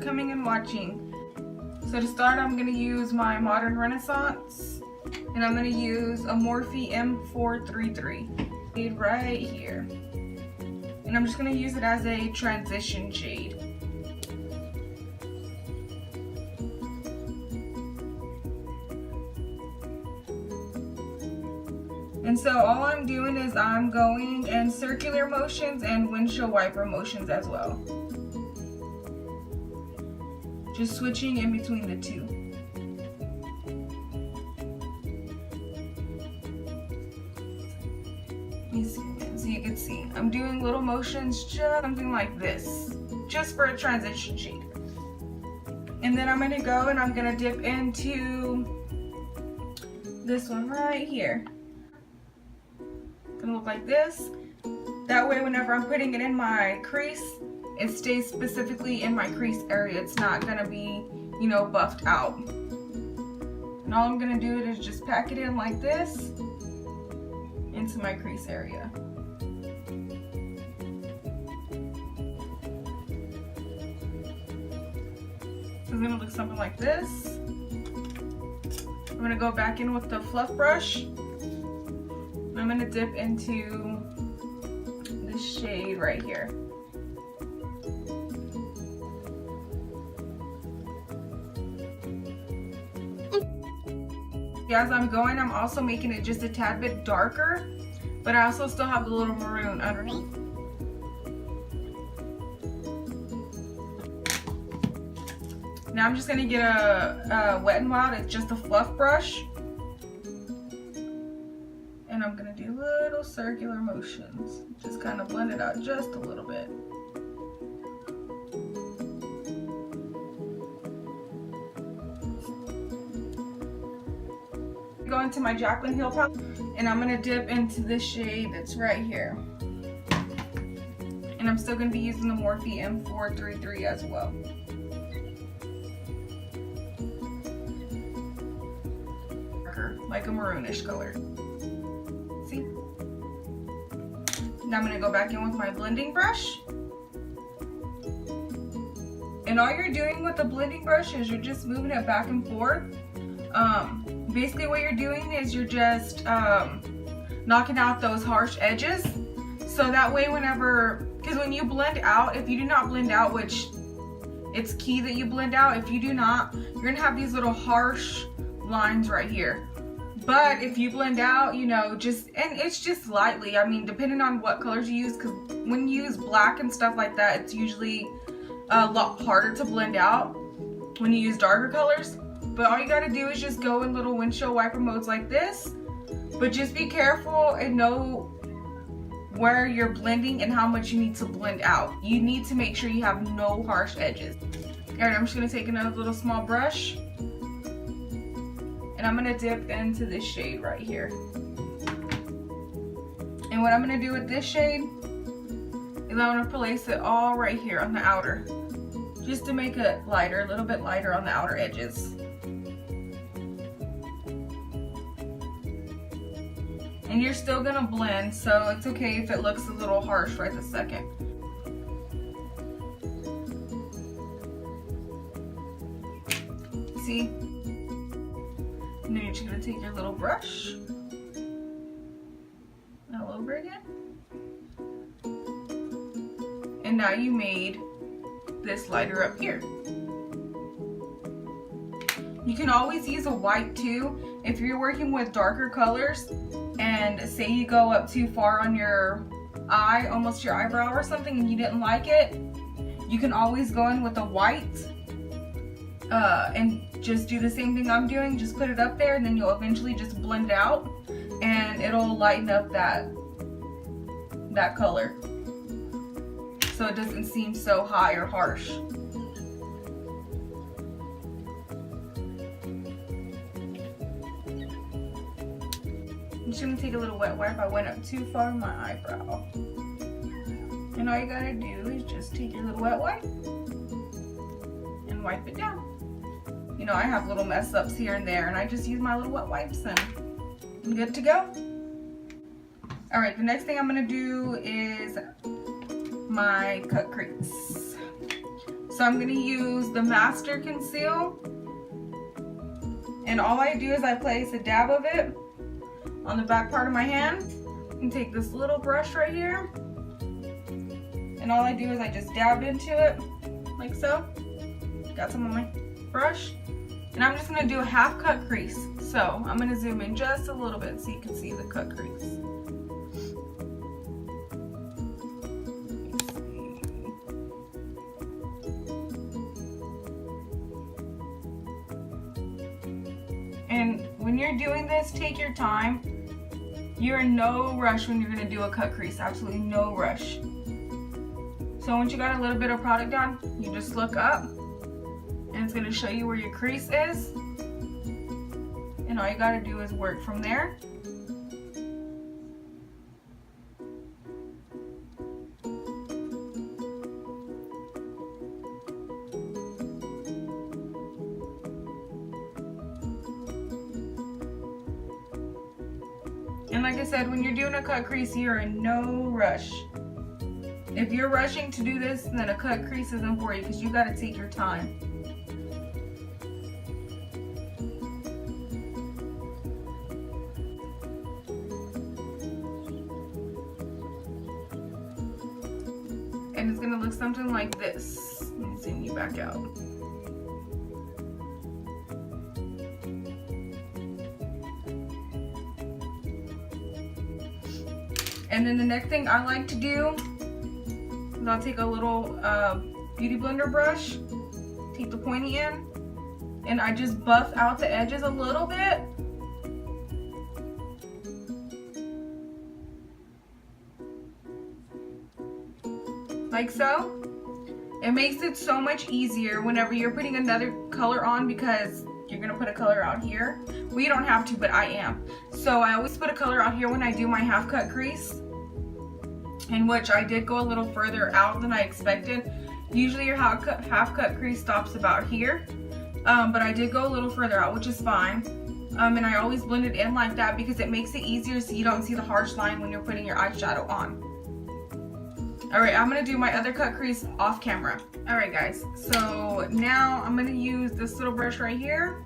coming and watching. So to start, I'm going to use my Modern Renaissance, and I'm going to use a Morphe M433 right here. And I'm just going to use it as a transition shade. And so all I'm doing is I'm going in circular motions and windshield wiper motions as well. Just switching in between the two. So you can see, I'm doing little motions, just something like this, just for a transition shade. And then I'm going to go and I'm going to dip into this one right here. Gonna look like this. That way whenever I'm putting it in my crease, it stays specifically in my crease area. It's not gonna be, you know, buffed out. And all I'm gonna do is just pack it in like this into my crease area. So it's gonna look something like this. I'm gonna go back in with the fluff brush. I'm going to dip into this shade right here. As I'm going, I'm also making it just a tad bit darker, but I also still have the little maroon underneath. Now I'm just going to get a Wet n Wild. It's just a fluff brush. And I'm going to do little circular motions. Just kind of blend it out just a little bit. Go into my Jaclyn Heel palette, and I'm going to dip into this shade that's right here. And I'm still going to be using the Morphe M433 as well. Like a maroonish color. See? Now I'm going to go back in with my blending brush. And all you're doing with the blending brush is you're just moving it back and forth. Basically what you're doing is you're just knocking out those harsh edges. So that way whenever, because when you blend out, if you do not blend out, which it's key that you blend out, if you do not, you're going to have these little harsh lines right here. But if you blend out, you know, and it's just lightly, I mean, depending on what colors you use, because when you use black and stuff like that, it's usually a lot harder to blend out when you use darker colors. But all you gotta do is just go in little windshield wiper modes like this. But just be careful and know where you're blending and how much you need to blend out. You need to make sure you have no harsh edges. Alright, I'm just gonna take another little small brush. And I'm going to dip into this shade right here. And what I'm going to do with this shade is I'm going to place it all right here on the outer. Just to make it lighter, a little bit lighter on the outer edges. And you're still going to blend, so it's okay if it looks a little harsh right this second. See? And then you're just going to take your little brush all over again. And now you made this lighter up here. You can always use a white too. If you're working with darker colors and say you go up too far on your eye, almost your eyebrow or something, and you didn't like it, you can always go in with a white and just do the same thing I'm doing. Just put it up there and then you'll eventually just blend it out and it'll lighten up that color so it doesn't seem so high or harsh. I'm just going to take a little wet wipe. I went up too far on my eyebrow. And all you gotta do is just take your little wet wipe and wipe it down. You know, I have little mess ups here and there, and I just use my little wet wipes and I'm good to go. Alright, the next thing I'm gonna do is my cut crease. So So I'm going to use the Master Conceal. And all I do is I place a dab of it on the back part of my hand. And take this little brush right here. And all I do is I just dab into it, like so. Got some on my brush. And I'm just going to do a half cut crease. So I'm going to zoom in just a little bit so you can see the cut crease. And when you're doing this, take your time. You're in no rush when you're going to do a cut crease. Absolutely no rush. So once you got a little bit of product on, you just look up and it's going to show you where your crease is. And all you got to do is work from there. And like I said, when you're doing a cut crease, you're in no rush. If you're rushing to do this, then a cut crease isn't for you because you got to take your time. And it's going to look something like this. Let me zoom you back out. And then the next thing I like to do is I'll take a little beauty blender brush, take the pointy end, and I just buff out the edges a little bit. Like so. It makes it so much easier whenever you're putting another color on because you're going to put a color out here. Well, you don't have to, but I am. So I always put a color out here when I do my half cut crease, in which I did go a little further out than I expected. Usually your half cut crease stops about here, but I did go a little further out, which is fine. And I always blend it in like that because it makes it easier so you don't see the harsh line when you're putting your eyeshadow on. Alright, I'm going to do my other cut crease off camera. Alright guys, so now I'm going to use this little brush right here.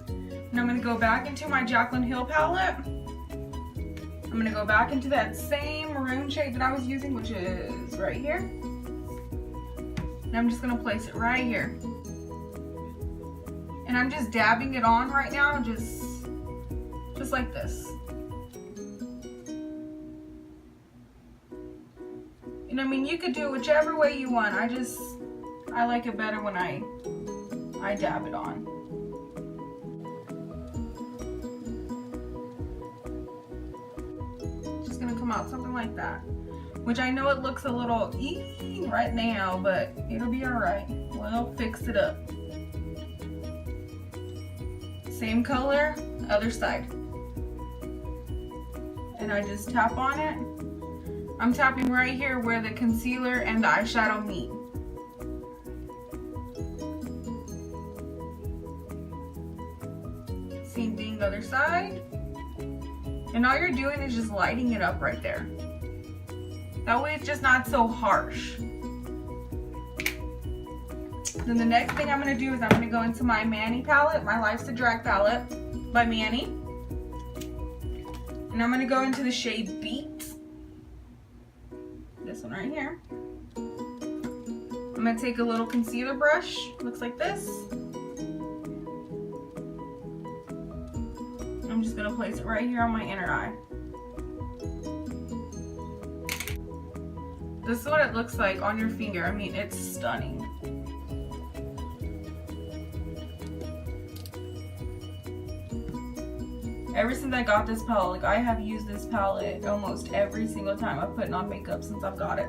And I'm going to go back into my Jaclyn Hill palette. I'm going to go back into that same maroon shade that I was using, which is right here. And I'm just going to place it right here. And I'm just dabbing it on right now, just like this. And I mean, you could do it whichever way you want. I like it better when I dab it on. Just gonna come out something like that. Which I know it looks a little right now, but it'll be alright. We'll fix it up. Same color, other side. And I just tap on it. I'm tapping right here where the concealer and the eyeshadow meet. Same thing, the other side. And all you're doing is just lighting it up right there. That way it's just not so harsh. Then the next thing I'm going to do is I'm going to go into my Manny palette, my Life's a Drag palette by Manny. And I'm going to go into the shade Beat. This one right here. I'm going to take a little concealer brush, looks like this. I'm just going to place it right here on my inner eye. This is what it looks like on your finger. I mean, it's stunning. Ever since I got this palette, like I have used this palette almost every single time I've put on makeup since I've got it.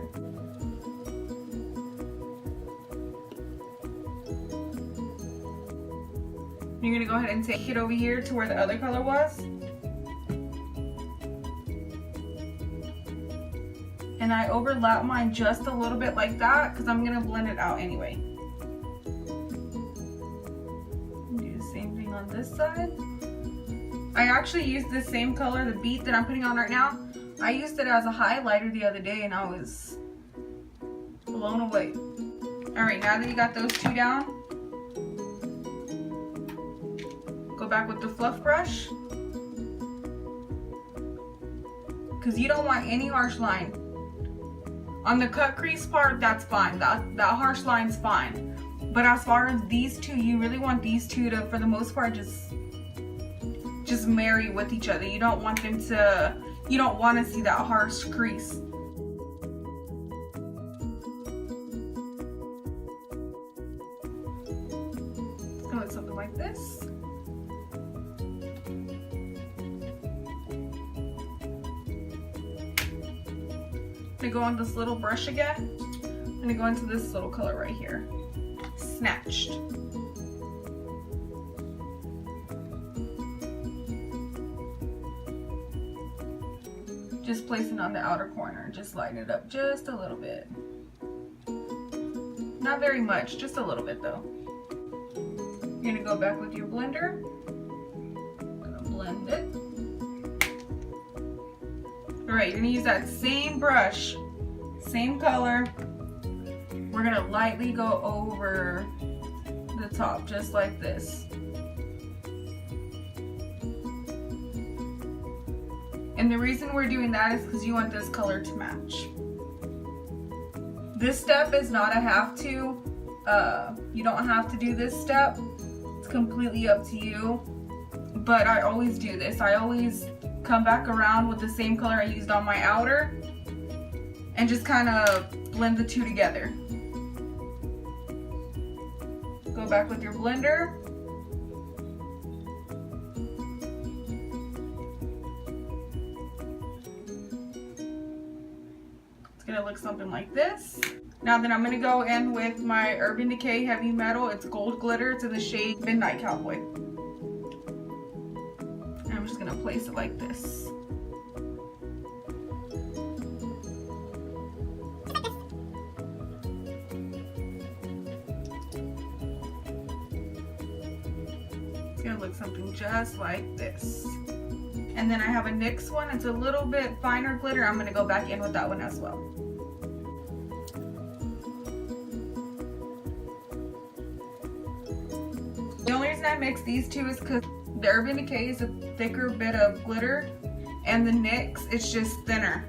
You're gonna go ahead and take it over here to where the other color was. And I overlap mine just a little bit like that because I'm gonna blend it out anyway. Do the same thing on this side. I actually used the same color, the Beat that I'm putting on right now. I used it as a highlighter the other day and I was blown away. Alright, now that you got those two down, go back with the fluff brush. Because you don't want any harsh line. On the cut crease part, that's fine. That harsh line's fine. But as far as these two, you really want these two to, for the most part, just marry with each other. You don't want them to, you don't want to see that harsh crease. It's gonna look something like this. I'm gonna go on this little brush again. I'm gonna go into this little color right here. Snatched. Just place it on the outer corner. Just lighten it up just a little bit. Not very much, just a little bit though. You're gonna go back with your blender. Gonna blend it. Alright, you're gonna use that same brush, same color. We're gonna lightly go over the top, just like this. And the reason we're doing that is because you want this color to match. This step is not a have to. You don't have to do this step. It's completely up to you. But I always do this. I always come back around with the same color I used on my outer and just kind of blend the two together. Go back with your blender. It's gonna look something like this. Now then I'm gonna go in with my Urban Decay Heavy Metal. It's gold glitter. It's in the shade Midnight Cowboy. And I'm just gonna place it like this. Gonna look something just like this. And then I have a NYX one. It's a little bit finer glitter. I'm gonna go back in with that one as well. The only reason I mix these two is because the Urban Decay is a thicker bit of glitter and the NYX it's just thinner.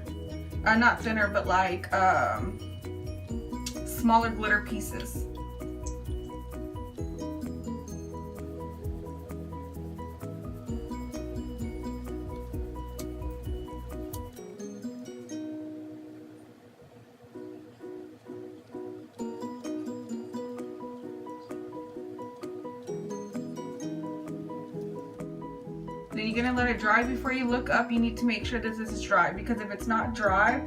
Not thinner, but like smaller glitter pieces. Then you're gonna let it dry. Before you look up, you need to make sure that this is dry, because if it's not dry,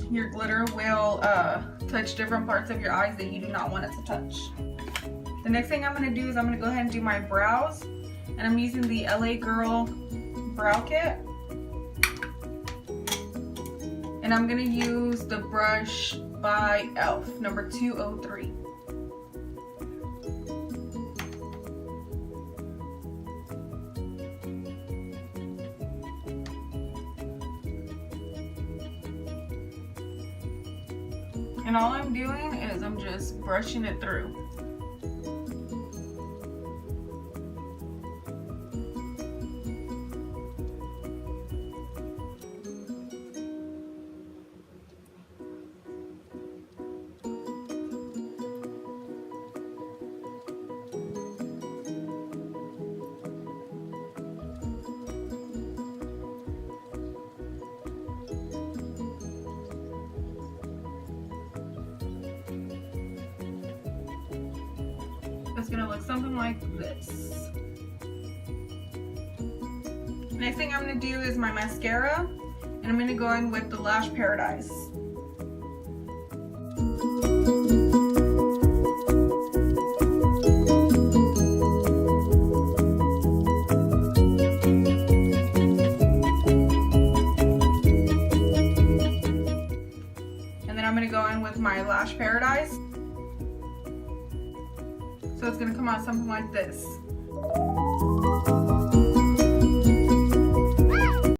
your glitter will touch different parts of your eyes that you do not want it to touch. The next thing I'm gonna do is I'm gonna go ahead and do my brows, and I'm using the LA Girl Brow Kit. And I'm gonna use the brush by e.l.f. number 203. And all I'm doing is I'm just brushing it through. It's gonna look something like this. Next thing I'm gonna do is my mascara, and I'm gonna go in with the Lash Paradise. And then I'm gonna go in with my Lash Paradise. So it's gonna come out something like this.